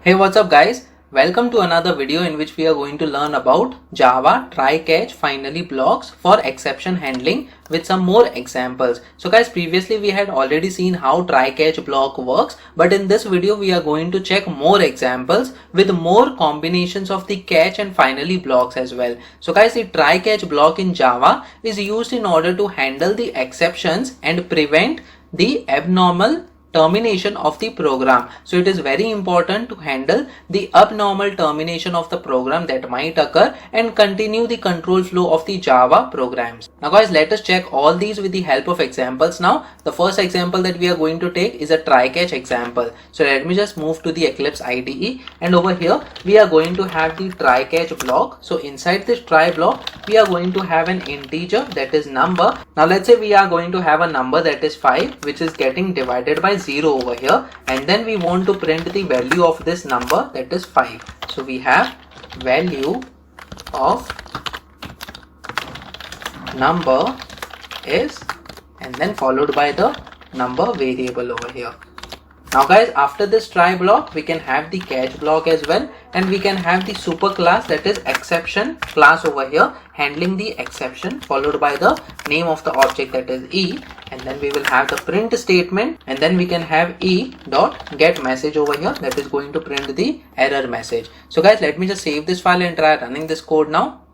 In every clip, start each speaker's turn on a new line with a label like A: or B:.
A: Hey, what's up guys? Welcome to another video in which we are going to learn about Java try catch finally blocks for exception handling with some more examples. So guys, previously we had already seen how try catch block works, but in this video we are going to check more examples with more combinations of the catch and finally blocks as well. So guys, the try catch block in Java is used in order to handle the exceptions and prevent the abnormal termination of the program. So it is very important to handle the abnormal termination of the program that might occur and continue the control flow of the Java programs. Now guys, let us check all these with the help of examples. Now the first example that we are going to take is a try catch example. So let me just move to the Eclipse IDE, and over here we are going to have the try catch block. So inside this try block we are going to have an integer, that is number. Now let's say we are going to have a number that is 5, which is getting divided by 0 over here, and then we want to print the value of this number, that is 5. So we have value of number is, and then followed by the number variable over here. Now guys, after this try block we can have the catch block as well, and we can have the super class, that is exception class over here, handling the exception, followed by the name of the object, that is e, and then we will have the print statement, and then we can have e dot get message over here, that is going to print the error message. So guys, let me just save this file and try running this code now.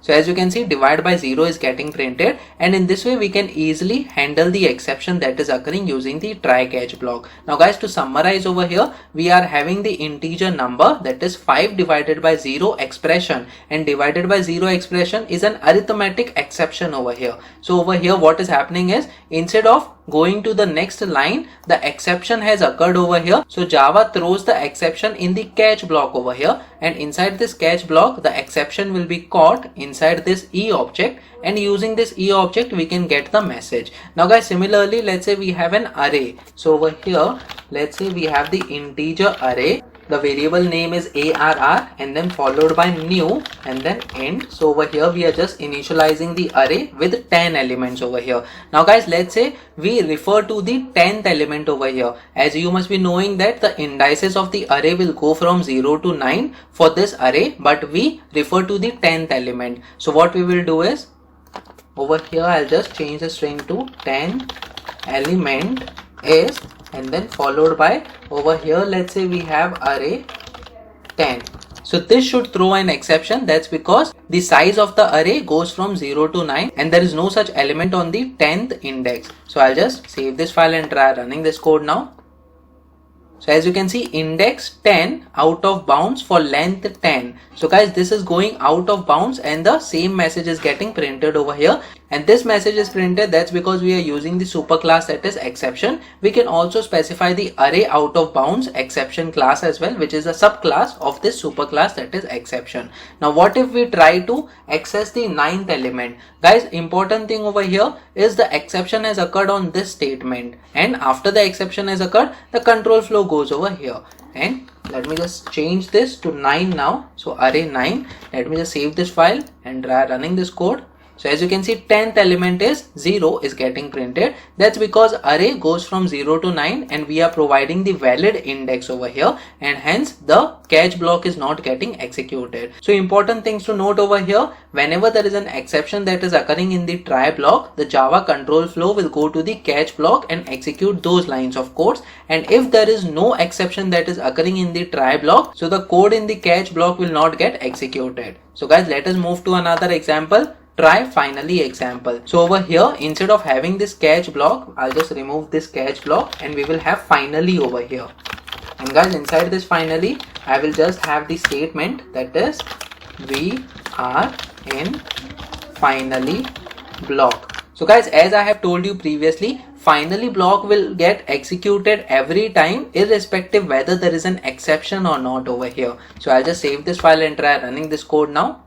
A: So as you can see, divide by 0 is getting printed, and in this way we can easily handle the exception that is occurring using the try catch block. Now guys, to summarize over here, we are having the integer number, that is 5 divided by 0 expression, and divided by 0 expression is an arithmetic exception over here. So over here what is happening is, instead of going to the next line, the exception has occurred over here. So Java throws the exception in the catch block over here, and inside this catch block the exception will be caught inside this e object, and using this e object we can get the message. Now guys, similarly, let's say we have an array. So over here let's say we have the integer array. The variable name is arr, and then followed by new, and then int. So over here we are just initializing the array with 10 elements over here. Now guys, let's say we refer to the 10th element over here. As you must be knowing that the indices of the array will go from 0 to 9 for this array, but we refer to the 10th element. So what we will do is, over here I'll just change the string to 10 element is, and then followed by, over here let's say we have array 10. So this should throw an exception. That's because the size of the array goes from 0 to 9 and there is no such element on the 10th index. So I'll just save this file and try running this code now. So as you can see, index 10 out of bounds for length 10. So guys, this is going out of bounds and the same message is getting printed over here. And this message is printed, that's because we are using the super class, that is exception. We can also specify the array out of bounds exception class as well, which is a subclass of this super class, that is exception. Now what if we try to access the 9th element? Guys, important thing over here is the exception has occurred on this statement, and after the exception has occurred, the control flow goes over here. And let me just change this to 9 now. So array 9, let me just save this file and try running this code. So as you can see, 10th element is 0 is getting printed. That's because array goes from 0 to 9 and we are providing the valid index over here, and hence the catch block is not getting executed. So important things to note over here, whenever there is an exception that is occurring in the try block, the Java control flow will go to the catch block and execute those lines of codes. And if there is no exception that is occurring in the try block, so the code in the catch block will not get executed. So guys, let us move to another example. Try finally example. So over here, instead of having this catch block, I'll just remove this catch block and we will have finally over here. And guys, inside this finally, I will just have the statement, that is we are in finally block. So guys, as I have told you previously, finally block will get executed every time, irrespective whether there is an exception or not over here. So I'll just save this file and try running this code now.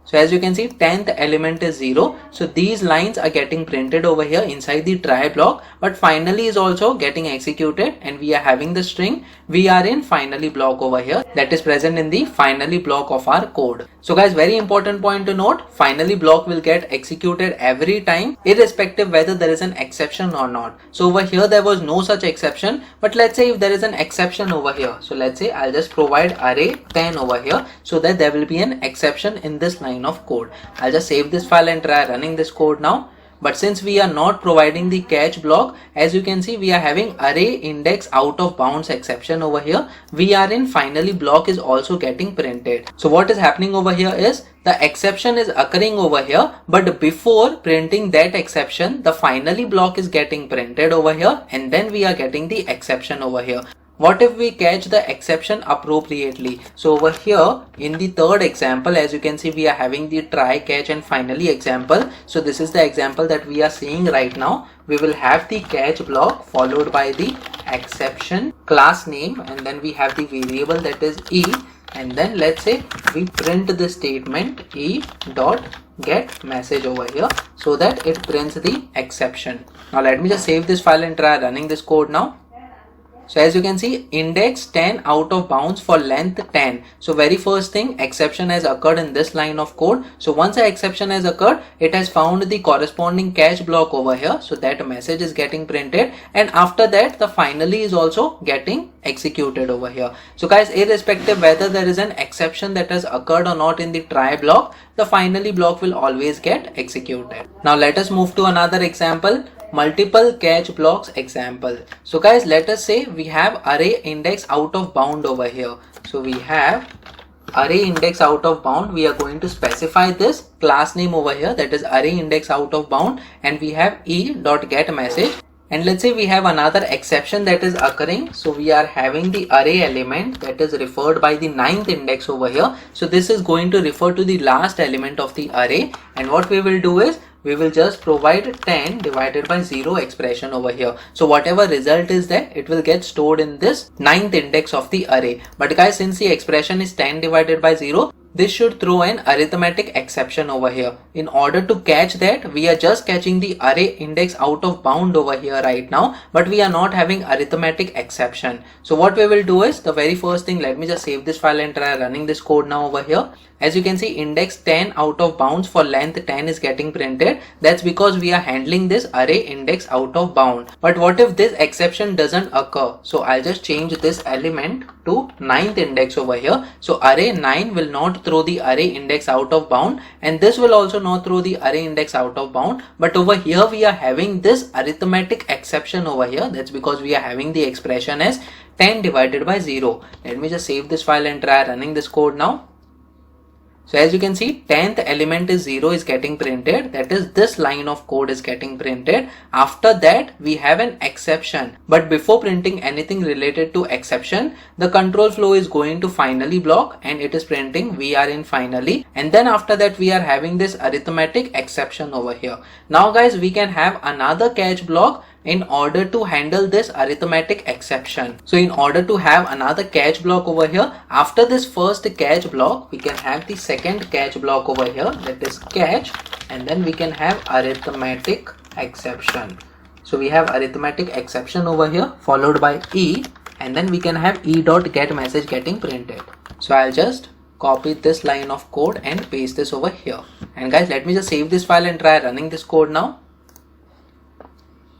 A: So as you can see, 10th element is 0. So these lines are getting printed over here inside the try block, but finally is also getting executed, and we are having the string we are in finally block over here, that is present in the finally block of our code. So guys, very important point to note, finally block will get executed every time irrespective whether there is an exception or not. So over here there was no such exception, but let's say if there is an exception over here. So let's say I'll just provide array 10 over here so that there will be an exception in this line of code. I'll just save this file and try running this code now. But since we are not providing the catch block, as you can see, we are having array index out of bounds exception over here. VRIN finally block is also getting printed. So what is happening over here is the exception is occurring over here, but before printing that exception, the finally block is getting printed over here, and then we are getting the exception over here. What if we catch the exception appropriately? So over here in the third example, as you can see, we are having the try, catch and finally example. So this is the example that we are seeing right now. We will have the catch block followed by the exception class name, and then we have the variable that is e, and then let's say we print the statement e dot get message over here so that it prints the exception. Now let me just save this file and try running this code now. So as you can see, index 10 out of bounds for length 10. So very first thing, exception has occurred in this line of code. So once an exception has occurred, it has found the corresponding catch block over here. So that message is getting printed, and after that the finally is also getting executed over here. So guys, irrespective whether there is an exception that has occurred or not in the try block, the finally block will always get executed. Now let us move to another example. Multiple catch blocks example. So guys, let us say we have array index out of bound over here. So we have array index out of bound. We are going to specify this class name over here, that is array index out of bound, and we have e dot get message. And let's say we have another exception that is occurring. So we are having the array element that is referred by the 9th index over here. So this is going to refer to the last element of the array, and what we will do is we will just provide 10 divided by 0 expression over here. So whatever result is there, it will get stored in this 9th index of the array. But guys, since the expression is 10 divided by 0, this should throw an arithmetic exception over here. In order to catch that, we are just catching the array index out of bound over here right now, but we are not having arithmetic exception. So what we will do is, the very first thing, let me just save this file and try running this code now over here. As you can see, index 10 out of bounds for length 10 is getting printed. That's because we are handling this array index out of bound. But what if this exception doesn't occur? So I'll just change this element to 9th index over here. So array 9 will not throw the array index out of bound, and this will also not throw the array index out of bound. But over here we are having this arithmetic exception over here. That's because we are having the expression as 10 divided by 0. Let me just save this file and try running this code now. So as you can see, 10th element is 0 is getting printed. That is, this line of code is getting printed. After that, we have an exception. But before printing anything related to exception, the control flow is going to finally block, and it is printing VRIN finally. And then after that, we are having this arithmetic exception over here. Now guys, we can have another catch block in order to handle this arithmetic exception. So in order to have another catch block over here, after this first catch block, we can have the second catch block over here, that is catch, and then we can have arithmetic exception. So we have arithmetic exception over here followed by e, and then we can have e dot get message getting printed. So I'll just copy this line of code and paste this over here. And guys, let me just save this file and try running this code now.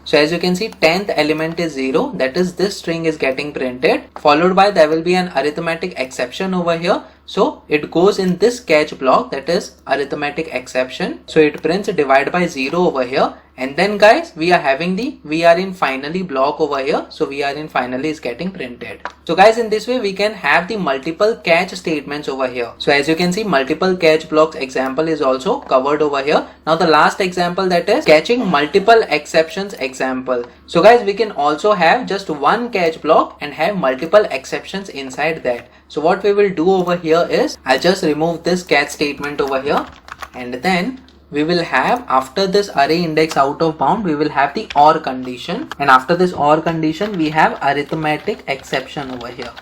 A: So as you can see, 10th element is 0, that is, this string is getting printed, followed by there will be an arithmetic exception over here. So it goes in this catch block, that is arithmetic exception. So it prints divide by 0 over here. And then guys, we are having the VRIN finally block over here. So VRIN finally is getting printed. So guys, in this way we can have the multiple catch statements over here. So as you can see, multiple catch blocks example is also covered over here. Now the last example, that is catching multiple exceptions example. So guys, we can also have just one catch block and have multiple exceptions inside that. So what we will do over here is, I'll just remove this catch statement over here, and then we will have, after this array index out of bound, we will have the OR condition, and after this OR condition we have arithmetic exception over here.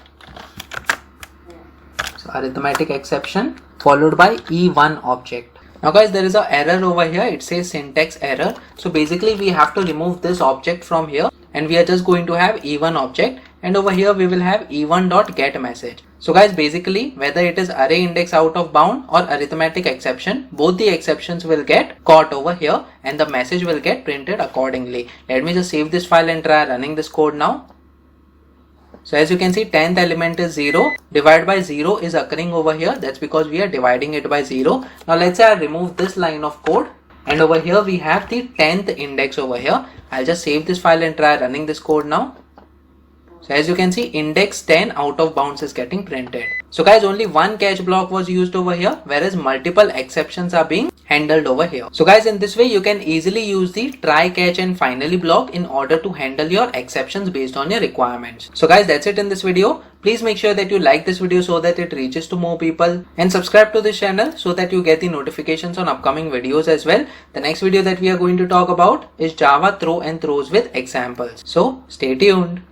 A: So arithmetic exception followed by E1 object. Now guys, there is an error over here. It says syntax error. So basically we have to remove this object from here, and we are just going to have E1 object, and over here we will have e1.getMessage. So guys, basically whether it is array index out of bound or arithmetic exception, both the exceptions will get caught over here and the message will get printed accordingly. Let me just save this file and try running this code now. So as you can see, 10th element is 0, divided by 0 is occurring over here. That's because we are dividing it by 0. Now let's say I remove this line of code, and over here we have the 10th index over here. I'll just save this file and try running this code now. So as you can see, index 10 out of bounds is getting printed. So guys, only one catch block was used over here, whereas multiple exceptions are being handled over here. So guys, in this way you can easily use the try, catch and finally block in order to handle your exceptions based on your requirements. So guys, that's it in this video. Please make sure that you like this video so that it reaches to more people, and subscribe to this channel so that you get the notifications on upcoming videos as well. The next video that we are going to talk about is Java throw and throws with examples. So stay tuned.